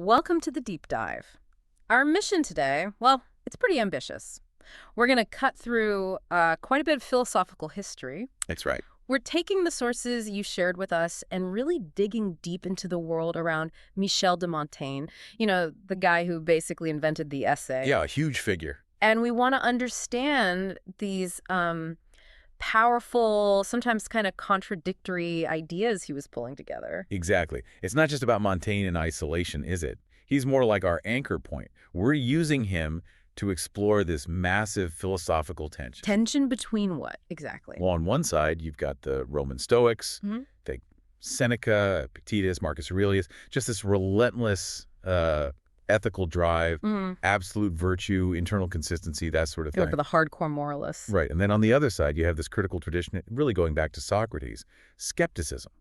Welcome to the deep dive. Our mission today, well, it's pretty ambitious. We're going to cut through quite a bit of philosophical history. That's right. We're taking the sources you shared with us and really digging deep into the world around Michel de Montaigne, the guy who basically invented the essay. Yeah, a huge figure. And we want to understand these powerful, sometimes kind of contradictory ideas he was pulling together. Exactly. It's not just about Montaigne in isolation, is it? He's more like our anchor point. We're using him to explore this massive philosophical tension. Tension between what, exactly? Well, on one side, you've got the Roman Stoics, the Seneca, Epictetus, Marcus Aurelius, just this relentless ethical drive, absolute virtue, internal consistency, that sort of thing. Like the hardcore moralists. Right. And then on the other side, you have this critical tradition, really going back to Socrates, skepticism,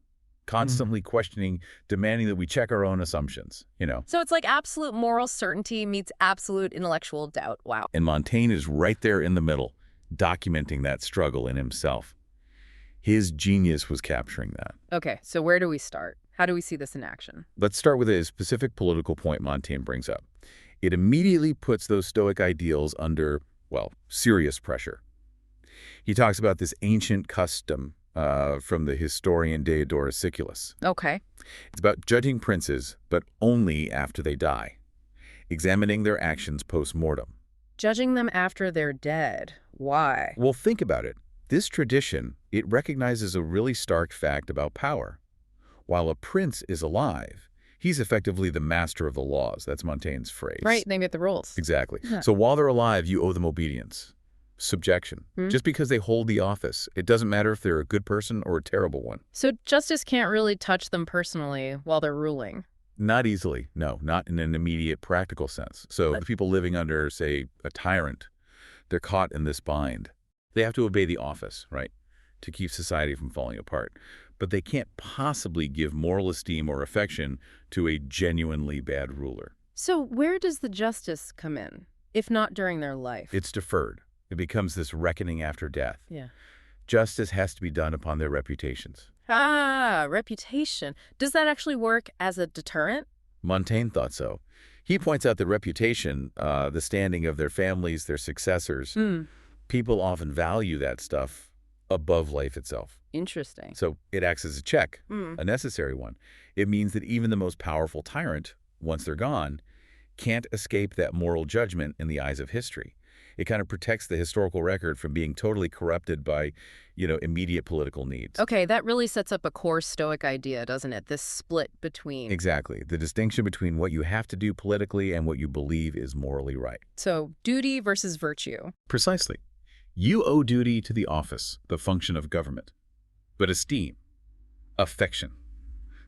constantly questioning, demanding that we check our own assumptions, So it's like absolute moral certainty meets absolute intellectual doubt. Wow. And Montaigne is right there in the middle, documenting that struggle in himself. His genius was capturing that. Okay, so where do we start? How do we see this in action? Let's start with a specific political point Montaigne brings up. It immediately puts those Stoic ideals under, well, serious pressure. He talks about this ancient custom from the historian Diodorus Siculus. Okay. It's about judging princes, but only after they die, examining their actions post-mortem. Judging them after they're dead. Why? Well, think about it. This tradition, it recognizes a really stark fact about power. While a prince is alive, he's effectively the master of the laws. That's Montaigne's phrase. Right, they get the rules. Exactly. Yeah. So while they're alive, you owe them obedience, subjection. Just because they hold the office. It doesn't matter if they're a good person or a terrible one. So justice can't really touch them personally while they're ruling? Not easily. No, not in an immediate practical sense. So the people living under, say, a tyrant, they're caught in this bind. They have to obey the office, right, to keep society from falling apart. But they can't possibly give moral esteem or affection to a genuinely bad ruler. So where does the justice come in, if not during their life? It's deferred. It becomes this reckoning after death. Yeah. Justice has to be done upon their reputations. Ah, reputation. Does that actually work as a deterrent? Montaigne thought so. He points out that reputation, the standing of their families, their successors, people often value that stuff above life itself. Interesting. So it acts as a check, a necessary one. It means that even the most powerful tyrant, once they're gone, can't escape that moral judgment in the eyes of history. It kind of protects the historical record from being totally corrupted by, immediate political needs. Okay, that really sets up a core Stoic idea, doesn't it? This split between... Exactly. The distinction between what you have to do politically and what you believe is morally right. So duty versus virtue. Precisely. You owe duty to the office, the function of government. But esteem, affection,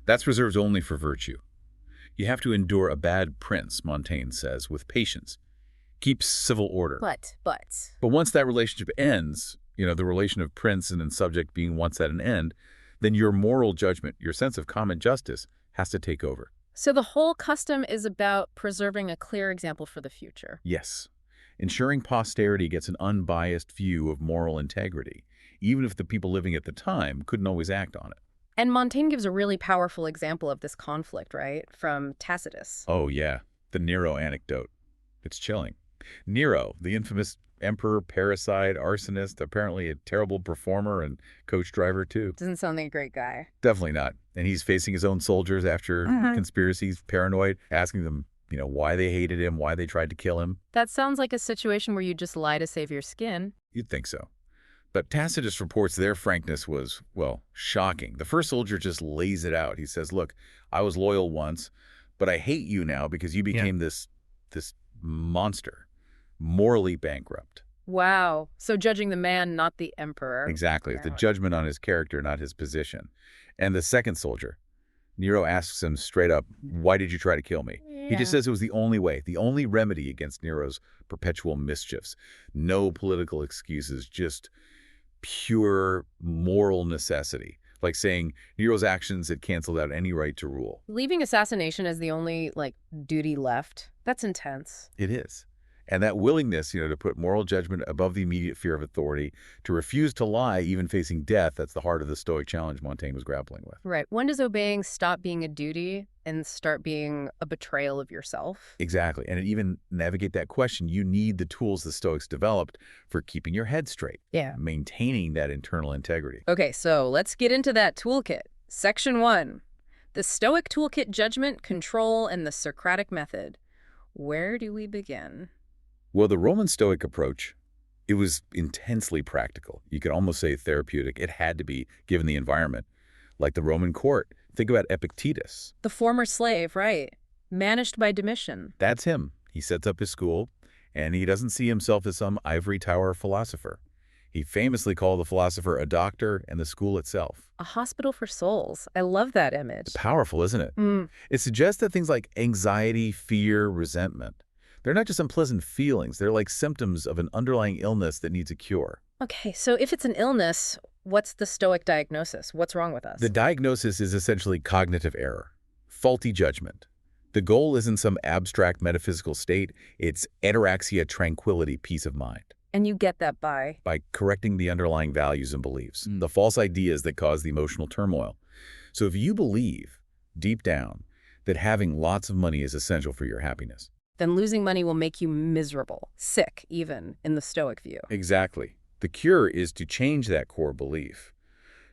that's reserved only for virtue. You have to endure a bad prince, Montaigne says, with patience. Keeps civil order. But. But once that relationship ends, the relation of prince and subject being once at an end, then your moral judgment, your sense of common justice, has to take over. So the whole custom is about preserving a clear example for the future. Yes. Ensuring posterity gets an unbiased view of moral integrity, even if the people living at the time couldn't always act on it. And Montaigne gives a really powerful example of this conflict, right? From Tacitus. Oh, yeah. The Nero anecdote. It's chilling. Nero, the infamous emperor, parricide, arsonist, apparently a terrible performer and coach driver, too. Doesn't sound like a great guy. Definitely not. And he's facing his own soldiers after conspiracies, paranoid, asking them, why they hated him, why they tried to kill him. That sounds like a situation where you just lie to save your skin. You'd think so. But Tacitus reports their frankness was, well, shocking. The first soldier just lays it out. He says, look, I was loyal once, but I hate you now because you became this monster, morally bankrupt. Wow. So judging the man, not the emperor. Exactly. The judgment on his character, not his position. And the second soldier, Nero asks him straight up, why did you try to kill me? Yeah. He just says it was the only way, the only remedy against Nero's perpetual mischiefs. No political excuses, just pure moral necessity. Like saying Nero's actions had canceled out any right to rule. Leaving assassination as the only, duty left, that's intense. It is. And that willingness, to put moral judgment above the immediate fear of authority, to refuse to lie, even facing death, that's the heart of the Stoic challenge Montaigne was grappling with. Right. When does obeying stop being a duty and start being a betrayal of yourself? Exactly. And to even navigate that question, you need the tools the Stoics developed for keeping your head straight, Yeah. maintaining that internal integrity. Okay, so let's get into that toolkit. Section 1. The Stoic Toolkit: Judgment, Control, and the Socratic Method. Where do we begin? Well, the Roman Stoic approach, it was intensely practical. You could almost say therapeutic. It had to be, given the environment. Like the Roman court. Think about Epictetus. The former slave, right. Managed by Domitian. That's him. He sets up his school, and he doesn't see himself as some ivory tower philosopher. He famously called the philosopher a doctor and the school itself. A hospital for souls. I love that image. It's powerful, isn't it? Mm. It suggests that things like anxiety, fear, resentment, they're not just unpleasant feelings. They're like symptoms of an underlying illness that needs a cure. Okay, so if it's an illness, what's the Stoic diagnosis? What's wrong with us? The diagnosis is essentially cognitive error, faulty judgment. The goal isn't some abstract metaphysical state. It's ataraxia, tranquility, peace of mind. And you get that by? By correcting the underlying values and beliefs, the false ideas that cause the emotional turmoil. So if you believe, deep down, that having lots of money is essential for your happiness, then losing money will make you miserable, sick even, in the Stoic view. Exactly. The cure is to change that core belief,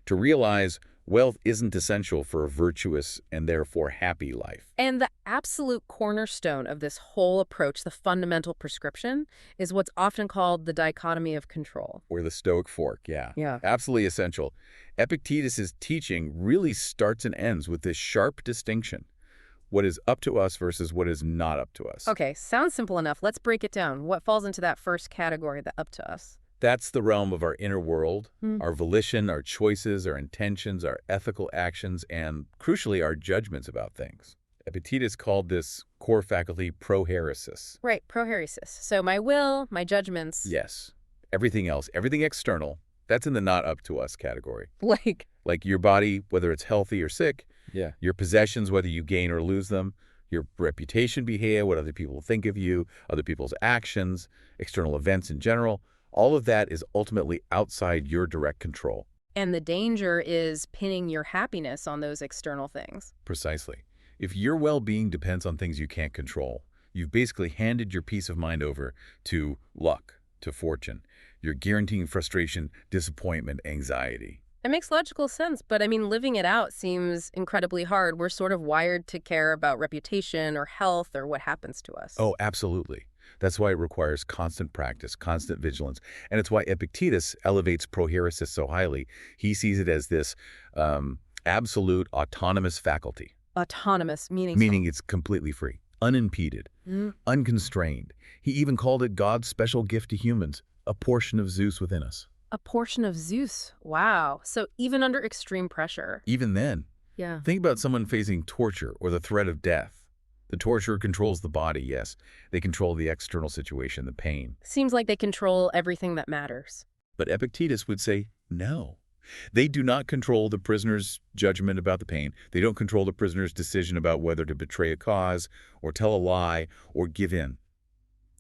to realize wealth isn't essential for a virtuous and therefore happy life. And the absolute cornerstone of this whole approach, the fundamental prescription, is what's often called the dichotomy of control. Or the Stoic fork, yeah. Yeah. Absolutely essential. Epictetus' teaching really starts and ends with this sharp distinction. What is up to us versus what is not up to us. Okay, sounds simple enough. Let's break it down. What falls into that first category, the up to us? That's the realm of our inner world, our volition, our choices, our intentions, our ethical actions, and crucially, our judgments about things. Epictetus called this core faculty prohairesis. Right, prohairesis. So my will, my judgments. Yes. Everything else, everything external, that's in the not up to us category. Like your body, whether it's healthy or sick. Yeah. Your possessions, whether you gain or lose them. Your reputation, behavior, what other people think of you, other people's actions, external events in general. All of that is ultimately outside your direct control. And the danger is pinning your happiness on those external things. Precisely. If your well-being depends on things you can't control, you've basically handed your peace of mind over to luck, to fortune. You're guaranteeing frustration, disappointment, anxiety. It makes logical sense, but I mean, living it out seems incredibly hard. We're sort of wired to care about reputation or health or what happens to us. Oh, absolutely. That's why it requires constant practice, constant vigilance. And it's why Epictetus elevates prohairesis so highly. He sees it as this absolute autonomous faculty. Autonomous, meaning? Meaning it's completely free, unimpeded, unconstrained. He even called it God's special gift to humans, a portion of Zeus within us. A portion of Zeus. Wow. So even under extreme pressure. Even then, Yeah. think about someone facing torture or the threat of death. The torturer controls the body, yes. They control the external situation, the pain. Seems like they control everything that matters. But Epictetus would say, no. They do not control the prisoner's judgment about the pain. They don't control the prisoner's decision about whether to betray a cause or tell a lie or give in.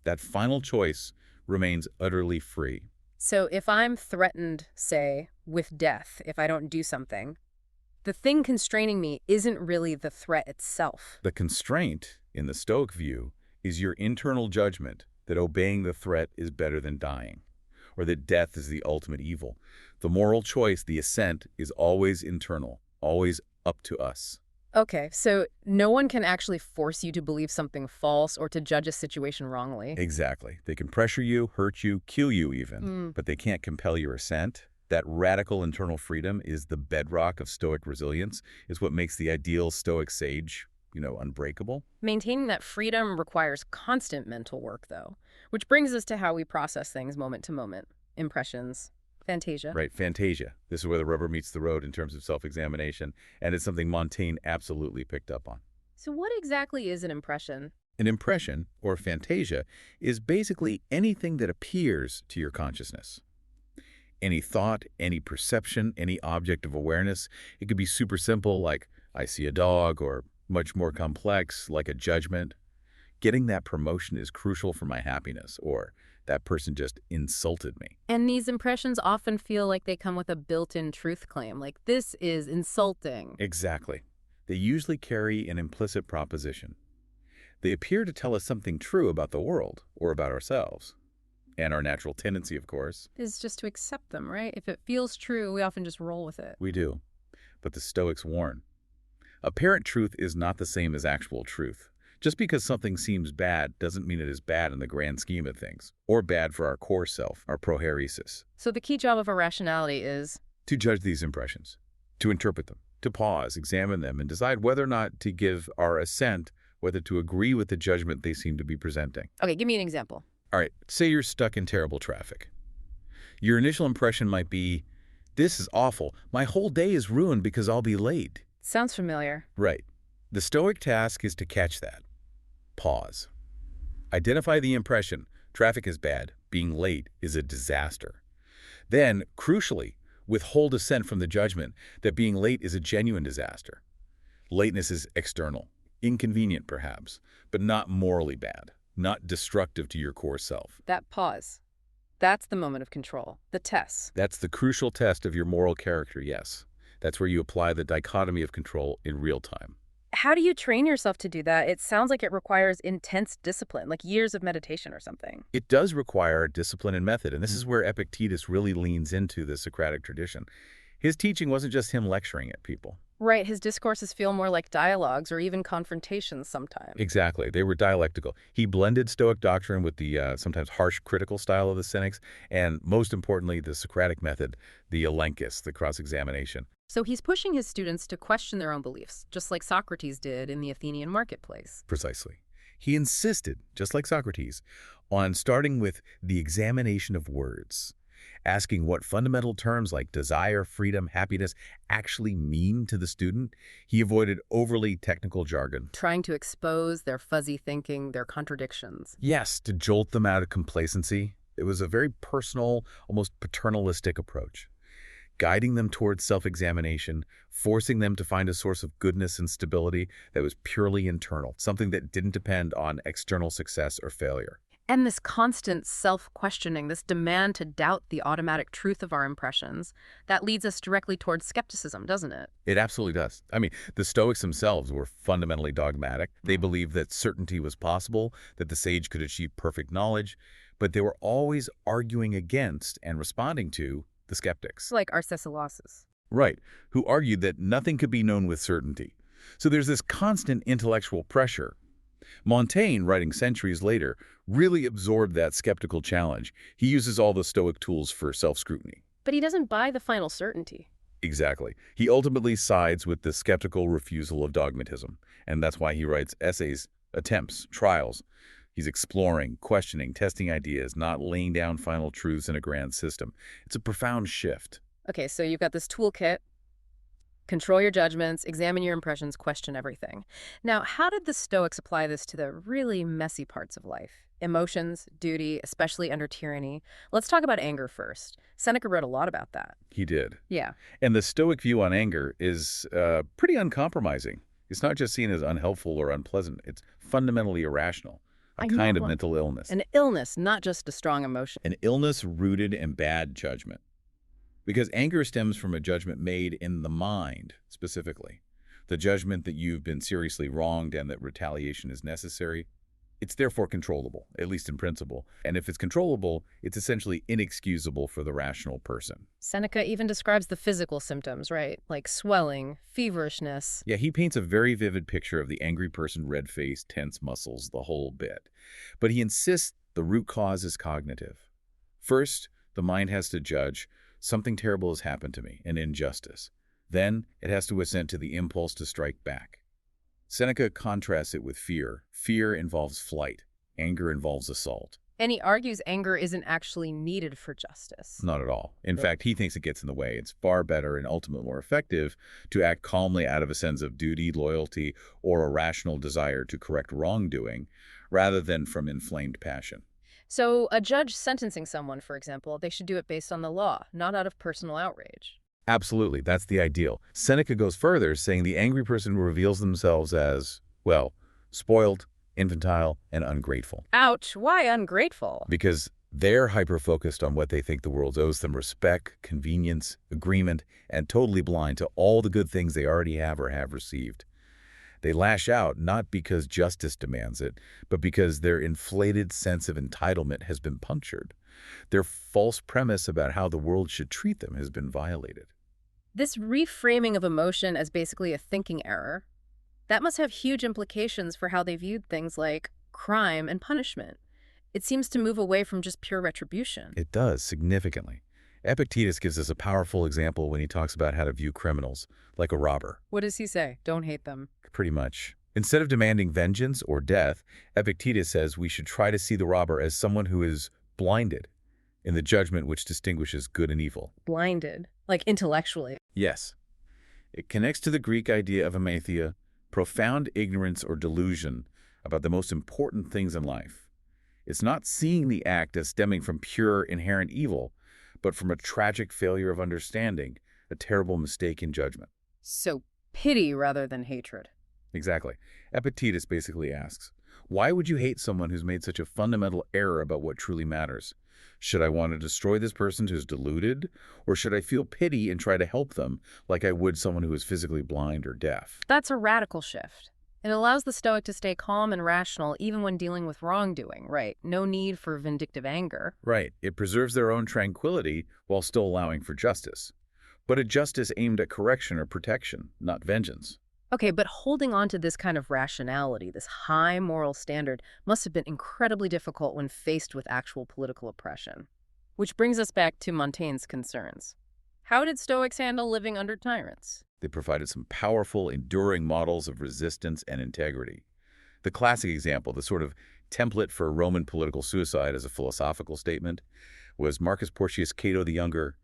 That final choice remains utterly free. So if I'm threatened, say, with death if I don't do something, the thing constraining me isn't really the threat itself. The constraint, in the Stoic view, is your internal judgment that obeying the threat is better than dying, or that death is the ultimate evil. The moral choice, the assent, is always internal, always up to us. Okay, so no one can actually force you to believe something false or to judge a situation wrongly. Exactly. They can pressure you, hurt you, kill you even, but they can't compel your assent. That radical internal freedom is the bedrock of Stoic resilience, is what makes the ideal Stoic sage, unbreakable. Maintaining that freedom requires constant mental work, though, which brings us to how we process things moment to moment. Impressions. Fantasia. Right, fantasia. This is where the rubber meets the road in terms of self-examination, and it's something Montaigne absolutely picked up on. So what exactly is an impression? An impression, or fantasia, is basically anything that appears to your consciousness. Any thought, any perception, any object of awareness. It could be super simple, like I see a dog, or much more complex, like a judgment. Getting that promotion is crucial for my happiness, or that person just insulted me. And these impressions often feel like they come with a built-in truth claim, like this is insulting. Exactly. They usually carry an implicit proposition. They appear to tell us something true about the world or about ourselves. And our natural tendency, of course. Is just to accept them, right? If it feels true, we often just roll with it. We do. But the Stoics warn. Apparent truth is not the same as actual truth. Just because something seems bad doesn't mean it is bad in the grand scheme of things, or bad for our core self, our prohairesis. So the key job of irrationality is To judge these impressions, to interpret them, to pause, examine them, and decide whether or not to give our assent, whether to agree with the judgment they seem to be presenting. Okay, give me an example. All right, say you're stuck in terrible traffic. Your initial impression might be, this is awful. My whole day is ruined because I'll be late. Sounds familiar. Right. The Stoic task is to catch that. Pause. Identify the impression. Traffic is bad. Being late is a disaster. Then, crucially, withhold assent from the judgment that being late is a genuine disaster. Lateness is external, inconvenient perhaps, but not morally bad, not destructive to your core self. That pause. That's the moment of control, the test. That's the crucial test of your moral character, yes. That's where you apply the dichotomy of control in real time. How do you train yourself to do that? It sounds like it requires intense discipline, like years of meditation or something. It does require discipline and method, and this is where Epictetus really leans into the Socratic tradition. His teaching wasn't just him lecturing at people. Right, his discourses feel more like dialogues or even confrontations sometimes. Exactly. They were dialectical. He blended Stoic doctrine with the sometimes harsh critical style of the Cynics, and most importantly, the Socratic method, the elenchus, the cross-examination. So he's pushing his students to question their own beliefs, just like Socrates did in the Athenian marketplace. Precisely. He insisted, just like Socrates, on starting with the examination of words, asking what fundamental terms like desire, freedom, happiness actually mean to the student. He avoided overly technical jargon. Trying to expose their fuzzy thinking, their contradictions. Yes, to jolt them out of complacency. It was a very personal, almost paternalistic approach, guiding them towards self-examination, forcing them to find a source of goodness and stability that was purely internal, something that didn't depend on external success or failure. And this constant self-questioning, this demand to doubt the automatic truth of our impressions, that leads us directly towards skepticism, doesn't it? It absolutely does. I mean, the Stoics themselves were fundamentally dogmatic. They believed that certainty was possible, that the sage could achieve perfect knowledge, but they were always arguing against and responding to the skeptics. Like Arcesilaus. Right, who argued that nothing could be known with certainty. So there's this constant intellectual pressure. Montaigne, writing centuries later, really absorbed that skeptical challenge. He uses all the Stoic tools for self-scrutiny. But he doesn't buy the final certainty. Exactly. He ultimately sides with the skeptical refusal of dogmatism, and that's why he writes essays, attempts, trials. He's exploring, questioning, testing ideas, not laying down final truths in a grand system. It's a profound shift. Okay, so you've got this toolkit. Control your judgments, examine your impressions, question everything. Now, how did the Stoics apply this to the really messy parts of life? Emotions, duty, especially under tyranny. Let's talk about anger first. Seneca wrote a lot about that. He did. Yeah. And the Stoic view on anger is pretty uncompromising. It's not just seen as unhelpful or unpleasant. It's fundamentally irrational, a kind of mental illness. An illness, not just a strong emotion. An illness rooted in bad judgment. Because anger stems from a judgment made in the mind, specifically. The judgment that you've been seriously wronged and that retaliation is necessary. It's therefore controllable, at least in principle. And if it's controllable, it's essentially inexcusable for the rational person. Seneca even describes the physical symptoms, right? Like swelling, feverishness. Yeah, he paints a very vivid picture of the angry person, red face, tense muscles, the whole bit. But he insists the root cause is cognitive. First, the mind has to judge, something terrible has happened to me, an injustice. Then it has to assent to the impulse to strike back. Seneca contrasts it with fear. Fear involves flight. Anger involves assault. And he argues anger isn't actually needed for justice. Not at all. In fact, he thinks it gets in the way. It's far better and ultimately more effective to act calmly out of a sense of duty, loyalty, or a rational desire to correct wrongdoing, rather than from inflamed passion. So a judge sentencing someone, for example, they should do it based on the law, not out of personal outrage. Absolutely, that's the ideal. Seneca goes further, saying the angry person reveals themselves as, well, spoiled, infantile, and ungrateful. Ouch, why ungrateful? Because they're hyper-focused on what they think the world owes them: respect, convenience, agreement, and totally blind to all the good things they already have or have received. They lash out not because justice demands it, but because their inflated sense of entitlement has been punctured. Their false premise about how the world should treat them has been violated. This reframing of emotion as basically a thinking error, that must have huge implications for how they viewed things like crime and punishment. It seems to move away from just pure retribution. It does, significantly. Epictetus gives us a powerful example when he talks about how to view criminals, like a robber. What does he say? Don't hate them. Pretty much. Instead of demanding vengeance or death, Epictetus says we should try to see the robber as someone who is blinded in the judgment which distinguishes good and evil. Blinded, like intellectually. Yes. It connects to the Greek idea of amathia, profound ignorance or delusion about the most important things in life. It's not seeing the act as stemming from pure inherent evil, but from a tragic failure of understanding, a terrible mistake in judgment. So pity rather than hatred. Exactly. Epictetus basically asks, why would you hate someone who's made such a fundamental error about what truly matters? Should I want to destroy this person who's deluded, or should I feel pity and try to help them like I would someone who is physically blind or deaf? That's a radical shift. It allows the Stoic to stay calm and rational even when dealing with wrongdoing, right? No need for vindictive anger. Right. It preserves their own tranquility while still allowing for justice. But a justice aimed at correction or protection, not vengeance. Okay, but holding on to this kind of rationality, this high moral standard, must have been incredibly difficult when faced with actual political oppression. Which brings us back to Montaigne's concerns. How did Stoics handle living under tyrants? They provided some powerful, enduring models of resistance and integrity. The classic example, the sort of template for Roman political suicide as a philosophical statement, was Marcus Porcius Cato the Younger,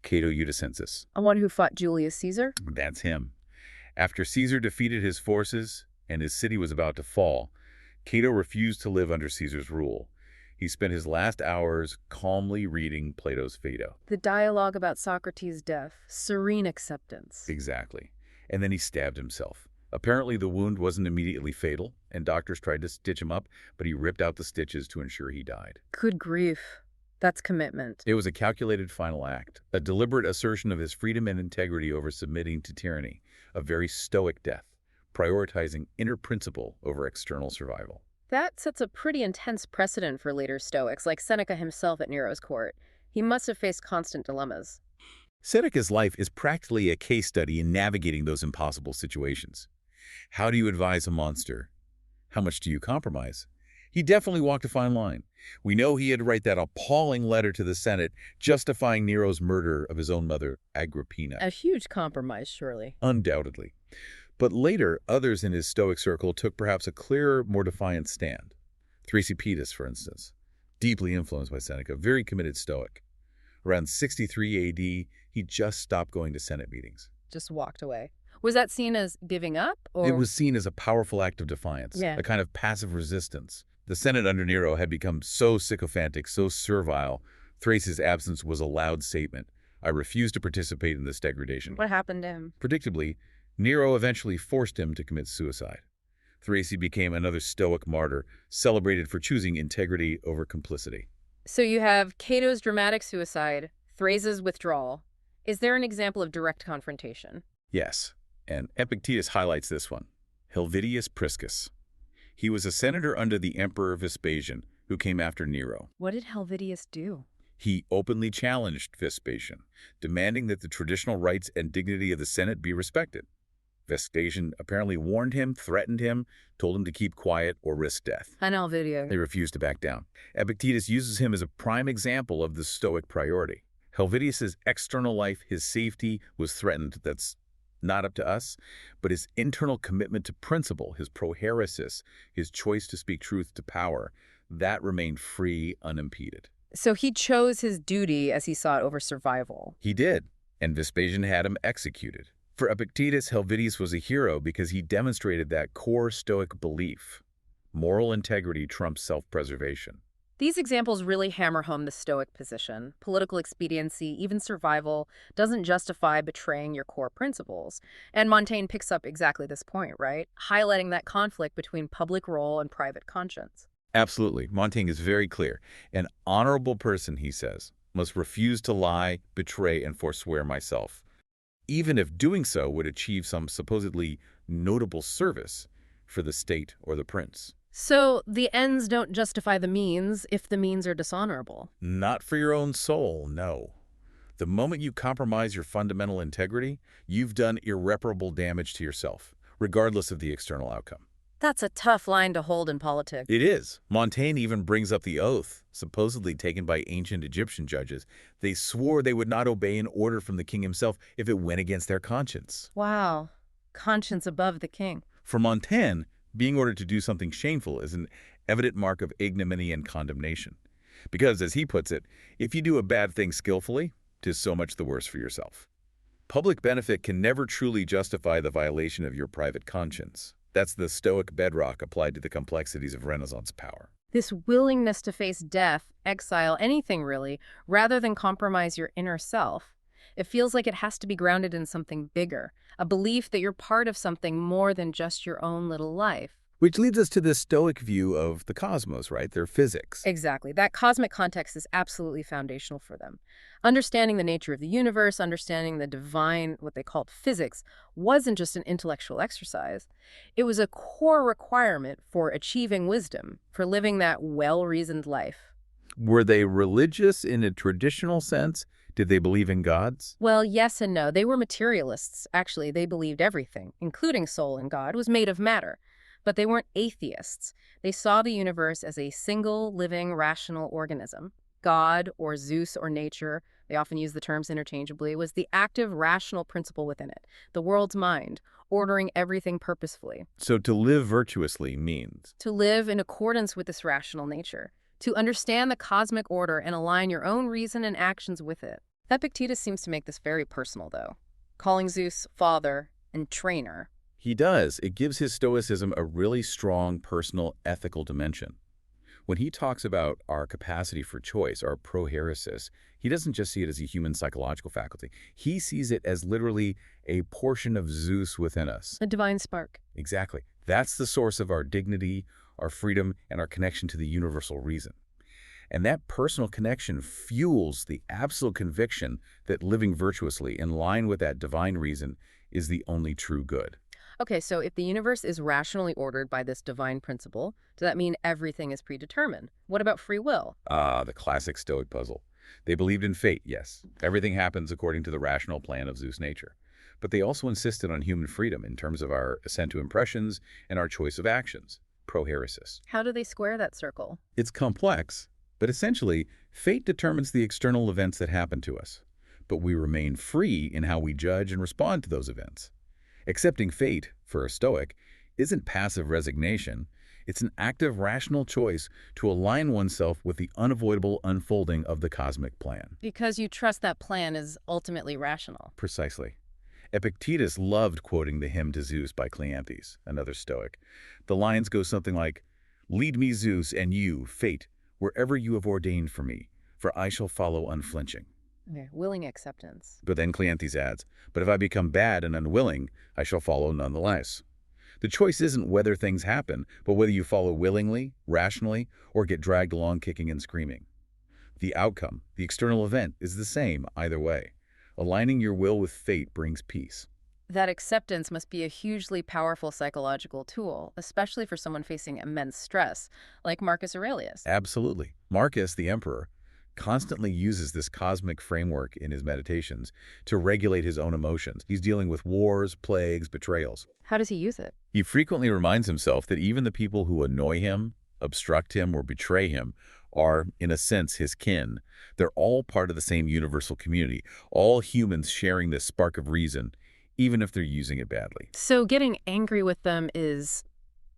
Cato Eudecensis. One who fought Julius Caesar? That's him. After Caesar defeated his forces and his city was about to fall, Cato refused to live under Caesar's rule. He spent his last hours calmly reading Plato's Phaedo. The dialogue about Socrates' death, serene acceptance. Exactly. And then he stabbed himself. Apparently the wound wasn't immediately fatal, and doctors tried to stitch him up, but he ripped out the stitches to ensure he died. Good grief. That's commitment. It was a calculated final act, a deliberate assertion of his freedom and integrity over submitting to tyranny, a very stoic death, prioritizing inner principle over external survival. That sets a pretty intense precedent for later Stoics, like Seneca himself at Nero's court. He must have faced constant dilemmas. Seneca's life is practically a case study in navigating those impossible situations. How do you advise a monster? How much do you compromise? He definitely walked a fine line. We know he had to write that appalling letter to the Senate justifying Nero's murder of his own mother, Agrippina. A huge compromise, surely. Undoubtedly. But later, others in his Stoic circle took perhaps a clearer, more defiant stand. Thrasymachus, for instance, deeply influenced by Seneca, very committed Stoic. Around 63 AD, he just stopped going to Senate meetings. Just walked away. Was that seen as giving up? Or? It was seen as a powerful act of defiance, a kind of passive resistance. The Senate under Nero had become so sycophantic, so servile. Thras's absence was a loud statement. I refuse to participate in this degradation. What happened to him? Predictably, Nero eventually forced him to commit suicide. Thrasea became another Stoic martyr, celebrated for choosing integrity over complicity. So you have Cato's dramatic suicide, Thras's withdrawal. Is there an example of direct confrontation? Yes, and Epictetus highlights this one. Helvidius Priscus. He was a senator under the Emperor Vespasian, who came after Nero. What did Helvidius do? He openly challenged Vespasian, demanding that the traditional rights and dignity of the Senate be respected. Vespasian apparently warned him, threatened him, told him to keep quiet or risk death. And Helvidius. They refused to back down. Epictetus uses him as a prime example of the Stoic priority. Helvidius's external life, his safety, was threatened. That's not up to us, but his internal commitment to principle, his proheresis, his choice to speak truth to power, that remained free, unimpeded. So he chose his duty as he saw it over survival. He did, and Vespasian had him executed. For Epictetus, Helvidius was a hero because he demonstrated that core Stoic belief. Moral integrity trumps self-preservation. These examples really hammer home the Stoic position. Political expediency, even survival, doesn't justify betraying your core principles. And Montaigne picks up exactly this point, right? Highlighting that conflict between public role and private conscience. Absolutely. Montaigne is very clear. An honorable person, he says, must refuse to lie, betray, and forswear myself, even if doing so would achieve some supposedly notable service for the state or the prince. So the ends don't justify the means if the means are dishonorable. Not for your own soul, no. The moment you compromise your fundamental integrity, you've done irreparable damage to yourself, regardless of the external outcome. That's a tough line to hold in politics. It is. Montaigne even brings up the oath, supposedly taken by ancient Egyptian judges. They swore they would not obey an order from the king himself if it went against their conscience. Wow. Conscience above the king. For Montaigne, being ordered to do something shameful is an evident mark of ignominy and condemnation. Because, as he puts it, if you do a bad thing skillfully, 'tis so much the worse for yourself. Public benefit can never truly justify the violation of your private conscience. That's the Stoic bedrock applied to the complexities of Renaissance power. This willingness to face death, exile, anything really, rather than compromise your inner self. It feels like it has to be grounded in something bigger, a belief that you're part of something more than just your own little life. Which leads us to the Stoic view of the cosmos, right? Their physics. Exactly. That cosmic context is absolutely foundational for them. Understanding the nature of the universe, understanding the divine, what they called physics, wasn't just an intellectual exercise. It was a core requirement for achieving wisdom, for living that well-reasoned life. Were they religious in a traditional sense? Did they believe in gods? Well, yes and no. They were materialists. Actually, they believed everything, including soul and God, was made of matter. But they weren't atheists. They saw the universe as a single, living, rational organism. God, or Zeus, or nature, they often use the terms interchangeably, was the active, rational principle within it, the world's mind, ordering everything purposefully. So to live virtuously means? To live in accordance with this rational nature, to understand the cosmic order and align your own reason and actions with it. Epictetus seems to make this very personal, though, calling Zeus father and trainer. He does. It gives his Stoicism a really strong personal ethical dimension. When he talks about our capacity for choice, our prohairesis, he doesn't just see it as a human psychological faculty. He sees it as literally a portion of Zeus within us. A divine spark. Exactly. That's the source of our dignity, our freedom, and our connection to the universal reason. And that personal connection fuels the absolute conviction that living virtuously in line with that divine reason is the only true good. Okay, so if the universe is rationally ordered by this divine principle, does that mean everything is predetermined? What about free will? Ah, the classic Stoic puzzle. They believed in fate, yes. Everything happens according to the rational plan of Zeus' nature. But they also insisted on human freedom in terms of our assent to impressions and our choice of actions, prohairesis. How do they square that circle? It's complex, but essentially, fate determines the external events that happen to us. But we remain free in how we judge and respond to those events. Accepting fate, for a Stoic, isn't passive resignation. It's an active, rational choice to align oneself with the unavoidable unfolding of the cosmic plan. Because you trust that plan is ultimately rational. Precisely. Epictetus loved quoting the hymn to Zeus by Cleanthes, another Stoic. The lines go something like, "Lead me, Zeus, and you, fate, wherever you have ordained for me, for I shall follow unflinching." Okay, willing acceptance. But then Cleanthes adds, "But if I become bad and unwilling, I shall follow nonetheless." The choice isn't whether things happen, but whether you follow willingly, rationally, or get dragged along kicking and screaming. The outcome, the external event, is the same either way. Aligning your will with fate brings peace. That acceptance must be a hugely powerful psychological tool, especially for someone facing immense stress, like Marcus Aurelius. Absolutely. Marcus, the emperor, constantly uses this cosmic framework in his meditations to regulate his own emotions. He's dealing with wars, plagues, betrayals. How does he use it? He frequently reminds himself that even the people who annoy him, obstruct him, or betray him are, in a sense, his kin. They're all part of the same universal community, all humans sharing this spark of reason, even if they're using it badly. So getting angry with them is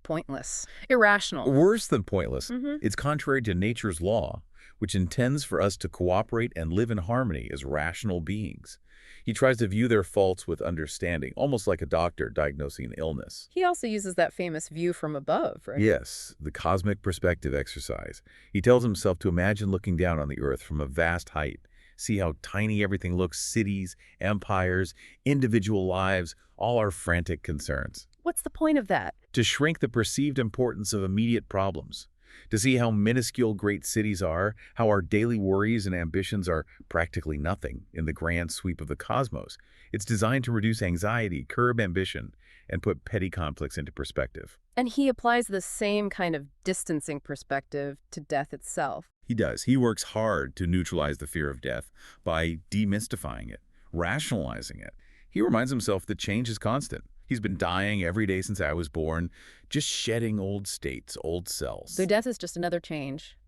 pointless, irrational. Worse than pointless. Mm-hmm. It's contrary to nature's law. which intends for us to cooperate and live in harmony as rational beings. He tries to view their faults with understanding, almost like a doctor diagnosing an illness. He also uses that famous view from above, right? Yes, the cosmic perspective exercise. He tells himself to imagine looking down on the earth from a vast height. See how tiny everything looks, cities, empires, individual lives, all our frantic concerns. What's the point of that? To shrink the perceived importance of immediate problems. To see how minuscule great cities are, how our daily worries and ambitions are practically nothing in the grand sweep of the cosmos. It's designed to reduce anxiety, curb ambition, and put petty conflicts into perspective. And he applies the same kind of distancing perspective to death itself. He does. He works hard to neutralize the fear of death by demystifying it, rationalizing it. He reminds himself that change is constant. He's been dying every day since I was born, just shedding old states, old cells. So death is just another change.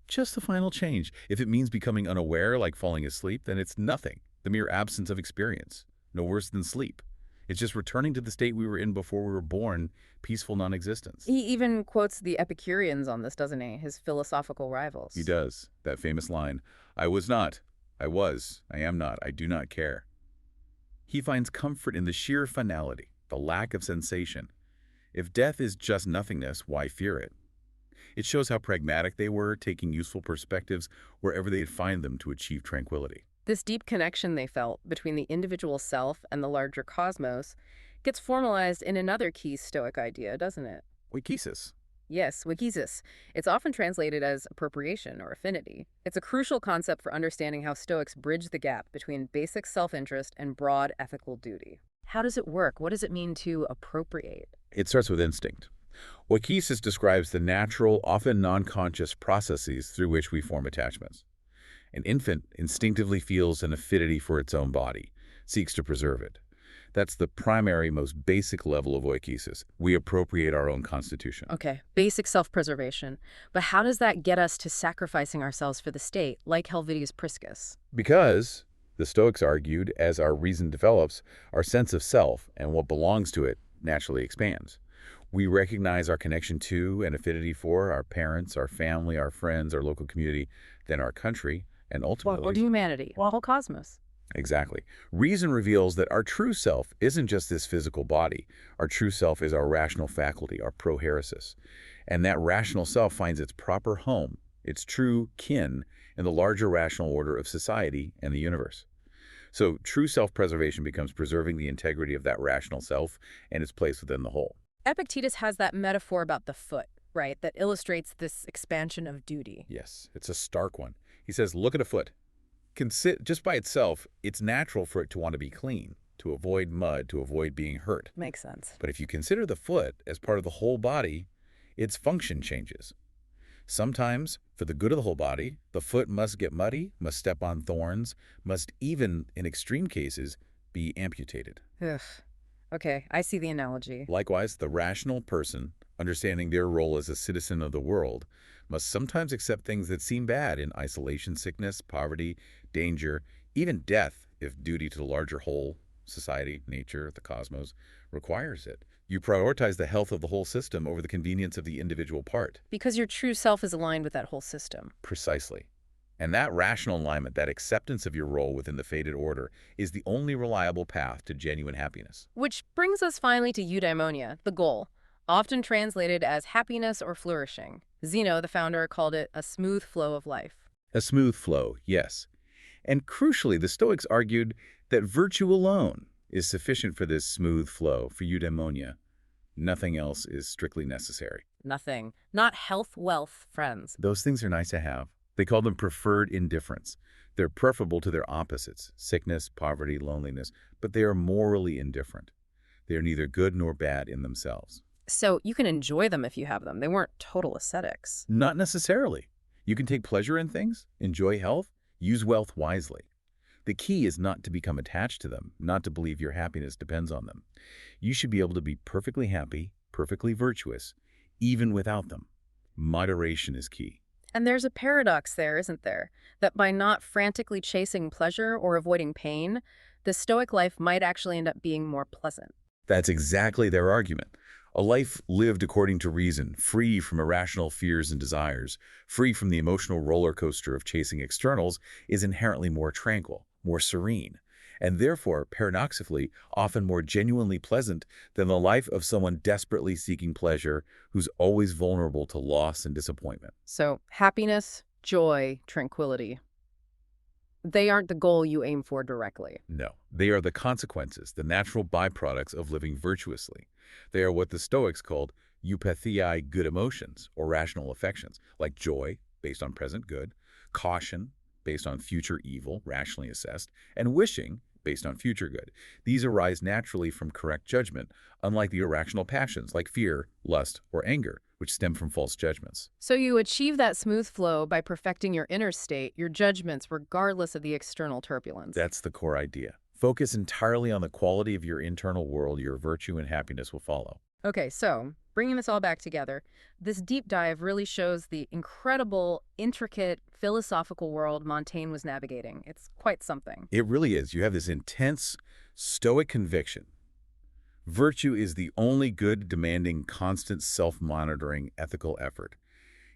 Just the final change. If it means becoming unaware, like falling asleep, then it's nothing. The mere absence of experience. No worse than sleep. It's just returning to the state we were in before we were born, peaceful non-existence. He even quotes the Epicureans on this, doesn't he? His philosophical rivals. He does. That famous line, I was not, I was, I am not, I do not care. He finds comfort in the sheer finality, the lack of sensation. If death is just nothingness, why fear it? It shows how pragmatic they were, taking useful perspectives wherever they'd find them to achieve tranquility. This deep connection they felt between the individual self and the larger cosmos gets formalized in another key Stoic idea, doesn't it? Oikesis. Yes, wikesis. It's often translated as appropriation or affinity. It's a crucial concept for understanding how Stoics bridge the gap between basic self-interest and broad ethical duty. How does it work? What does it mean to appropriate? It starts with instinct. Oikesis describes the natural, often non-conscious processes through which we form attachments. An infant instinctively feels an affinity for its own body, seeks to preserve it. That's the primary, most basic level of oikesis. We appropriate our own constitution. Okay, basic self-preservation. But how does that get us to sacrificing ourselves for the state, like Helvidius Priscus? Because, the Stoics argued, as our reason develops, our sense of self and what belongs to it naturally expands. We recognize our connection to and affinity for our parents, our family, our friends, our local community, then our country, and ultimately... Or humanity, the whole cosmos. Exactly. Reason reveals that our true self isn't just this physical body. Our true self is our rational faculty, our proheiresis. And that rational self finds its proper home, its true kin, in the larger rational order of society and the universe. So true self-preservation becomes preserving the integrity of that rational self and its place within the whole. Epictetus has that metaphor about the foot, right, that illustrates this expansion of duty. Yes, it's a stark one. He says, look at a foot. Just by itself, it's natural for it to want to be clean, to avoid mud, to avoid being hurt. Makes sense. But if you consider the foot as part of the whole body, its function changes. Sometimes, for the good of the whole body, the foot must get muddy, must step on thorns, must even, in extreme cases, be amputated. Ugh. Okay, I see the analogy. Likewise, the rational person, understanding their role as a citizen of the world, must sometimes accept things that seem bad in isolation, sickness, poverty, danger, even death if duty to the larger whole, society, nature, the cosmos, requires it. You prioritize the health of the whole system over the convenience of the individual part. Because your true self is aligned with that whole system. Precisely. And that rational alignment, that acceptance of your role within the fated order, is the only reliable path to genuine happiness. Which brings us finally to eudaimonia, the goal, often translated as happiness or flourishing. Zeno, the founder, called it a smooth flow of life. A smooth flow, yes. And crucially, the Stoics argued that virtue alone is sufficient for this smooth flow, for eudaimonia. Nothing else is strictly necessary. Nothing. Not health, wealth, friends. Those things are nice to have. They call them preferred indifference. They're preferable to their opposites, sickness, poverty, loneliness, but they are morally indifferent. They are neither good nor bad in themselves. So you can enjoy them if you have them. They weren't total ascetics. Not necessarily. You can take pleasure in things, enjoy health, use wealth wisely. The key is not to become attached to them, not to believe your happiness depends on them. You should be able to be perfectly happy, perfectly virtuous, even without them. Moderation is key. And there's a paradox there, isn't there? That by not frantically chasing pleasure or avoiding pain, the Stoic life might actually end up being more pleasant. That's exactly their argument. A life lived according to reason, free from irrational fears and desires, free from the emotional roller coaster of chasing externals, is inherently more tranquil, more serene, and therefore, paradoxically, often more genuinely pleasant than the life of someone desperately seeking pleasure who's always vulnerable to loss and disappointment. So happiness, joy, tranquility. They aren't the goal you aim for directly. No, they are the consequences, the natural byproducts of living virtuously. They are what the Stoics called eupatheiai, good emotions, or rational affections, like joy, based on present good, caution, based on future evil, rationally assessed, and wishing, based on future good. These arise naturally from correct judgment, unlike the irrational passions like fear, lust, or anger, which stem from false judgments. So you achieve that smooth flow by perfecting your inner state, your judgments, regardless of the external turbulence. That's the core idea. Focus entirely on the quality of your internal world, your virtue and happiness will follow. Okay, so bringing this all back together, this deep dive really shows the incredible, intricate, philosophical world Montaigne was navigating. It's quite something. It really is. You have this intense, stoic conviction. Virtue is the only good, demanding, constant, self-monitoring, ethical effort.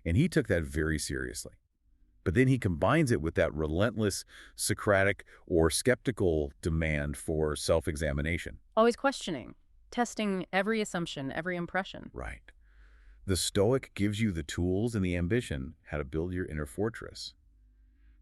And he took that very seriously. But then he combines it with that relentless, Socratic or skeptical demand for self-examination. Always questioning, testing every assumption, every impression. Right. The Stoic gives you the tools and the ambition how to build your inner fortress.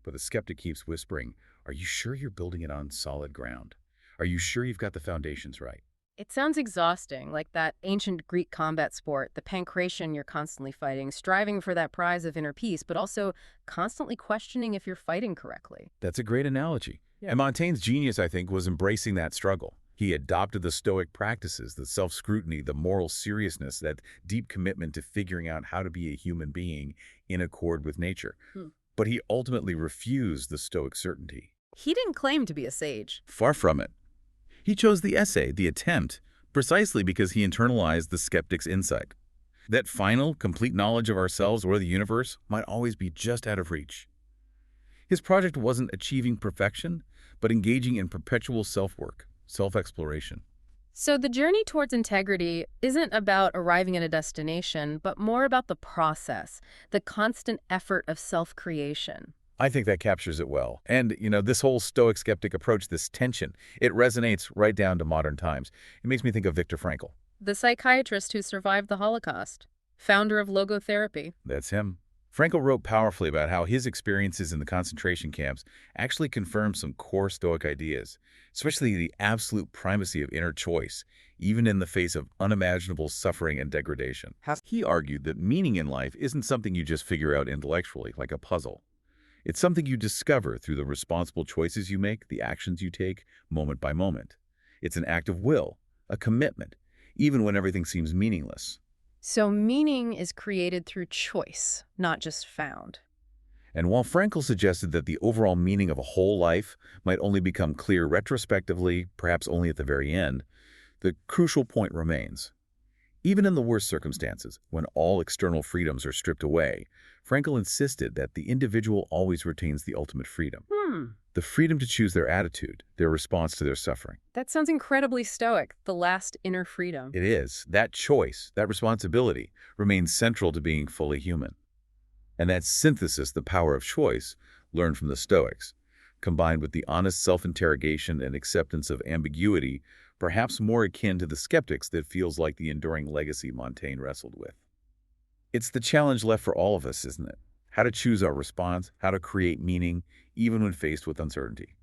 But the skeptic keeps whispering, are you sure you're building it on solid ground? Are you sure you've got the foundations right? It sounds exhausting, like that ancient Greek combat sport, the pancration you're constantly fighting, striving for that prize of inner peace, but also constantly questioning if you're fighting correctly. That's a great analogy. And Montaigne's genius, I think, was embracing that struggle. He adopted the Stoic practices, the self-scrutiny, the moral seriousness, that deep commitment to figuring out how to be a human being in accord with nature. But he ultimately refused the Stoic certainty. He didn't claim to be a sage. Far from it. He chose the essay, the attempt, precisely because he internalized the skeptic's insight. That final, complete knowledge of ourselves or the universe might always be just out of reach. His project wasn't achieving perfection, but engaging in perpetual self-work, self-exploration. So the journey towards integrity isn't about arriving at a destination, but more about the process, the constant effort of self-creation. I think that captures it well. And, this whole Stoic skeptic approach, this tension, it resonates right down to modern times. It makes me think of Viktor Frankl. The psychiatrist who survived the Holocaust, founder of logotherapy. That's him. Frankl wrote powerfully about how his experiences in the concentration camps actually confirmed some core Stoic ideas, especially the absolute primacy of inner choice, even in the face of unimaginable suffering and degradation. He argued that meaning in life isn't something you just figure out intellectually, like a puzzle. It's something you discover through the responsible choices you make, the actions you take, moment by moment. It's an act of will, a commitment, even when everything seems meaningless. So meaning is created through choice, not just found. And while Frankl suggested that the overall meaning of a whole life might only become clear retrospectively, perhaps only at the very end, the crucial point remains. Even in the worst circumstances, when all external freedoms are stripped away, Frankl insisted that the individual always retains the ultimate freedom. The freedom to choose their attitude, their response to their suffering. That sounds incredibly Stoic, the last inner freedom. It is. That choice, that responsibility, remains central to being fully human. And that synthesis, the power of choice, learned from the Stoics, combined with the honest self-interrogation and acceptance of ambiguity, perhaps more akin to the skeptics, that feels like the enduring legacy Montaigne wrestled with. It's the challenge left for all of us, isn't it? How to choose our response, how to create meaning, even when faced with uncertainty.